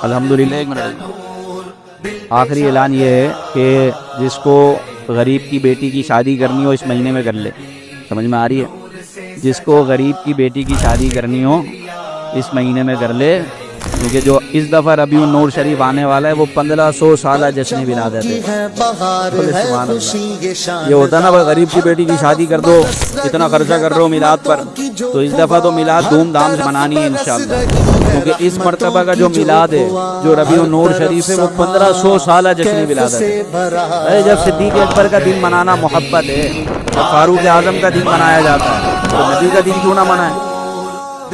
الحمدللہ ایک منٹ آخری اعلان یہ ہے کہ جس کو غریب کی بیٹی کی شادی کرنی ہو اس مہینے میں کر لے. سمجھ میں آ رہی ہے؟ جس کو غریب کی بیٹی کی شادی کرنی ہو اس مہینے میں کر لے، کیونکہ جو اس دفعہ ربیع النور شریف آنے والا ہے وہ 1500 سالہ جشن ولادت ہے. سبحان اللہ. یہ ہوتا نا بھائی غریب کی بیٹی کی شادی کر دو، اتنا خرچہ کر رہے ہو میلاد پر، تو اس دفعہ تو میلاد دھوم دھام سے منانی ہے انشاءاللہ. کیونکہ اس مرتبہ کا جو میلاد ہے جو ربیع النور شریف ہے وہ 1500 سالہ جشن ولادت ہے. جب صدیق اکبر کا دن منانا محبت ہے، جب فاروق اعظم کا دن منایا جاتا ہے تو نبی کا دن کیوں نہ منائے؟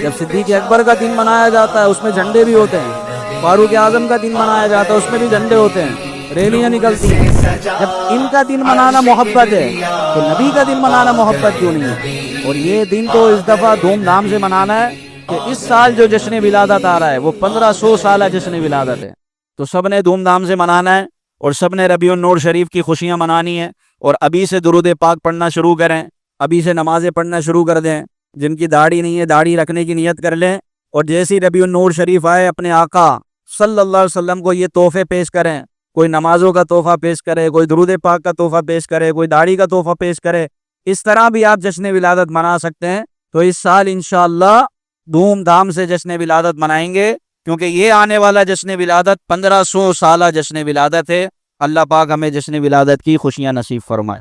جب صدیق اکبر کا دن منایا جاتا ہے اس میں جھنڈے بھی ہوتے ہیں، فاروق اعظم کا دن منایا جاتا ہے اس میں بھی جھنڈے ہوتے ہیں، ریلیاں نکلتی ہیں. جب ان کا دن منانا محبت ہے تو نبی کا دن منانا محبت کیوں نہیں ہے؟ اور یہ دن تو اس دفعہ دھوم دھام سے منانا ہے کہ اس سال جو جشن ولادت آ رہا ہے وہ 1500 سالہ جشن ولادت ہے. تو سب نے دھوم دھام سے منانا ہے اور سب نے ربیع النور شریف کی خوشیاں منانی ہیں. اور ابھی سے درود پاک پڑھنا شروع کریں، ابھی سے نمازیں پڑھنا شروع کر دیں. جن کی داڑھی نہیں ہے داڑھی رکھنے کی نیت کر لیں، اور جیسی ربیع النور شریف آئے اپنے آقا صلی اللہ علیہ وسلم کو یہ تحفے پیش کریں. کوئی نمازوں کا تحفہ پیش کرے، کوئی درود پاک کا تحفہ پیش کرے، کوئی داڑھی کا تحفہ پیش کرے. اس طرح بھی آپ جشن ولادت منا سکتے ہیں. تو اس سال انشاءاللہ دھوم دھام سے جشن ولادت منائیں گے، کیونکہ یہ آنے والا جشن ولادت 1500 سالہ جشن ولادت ہے. اللہ پاک ہمیں جشن ولادت کی خوشیاں نصیب فرمائے.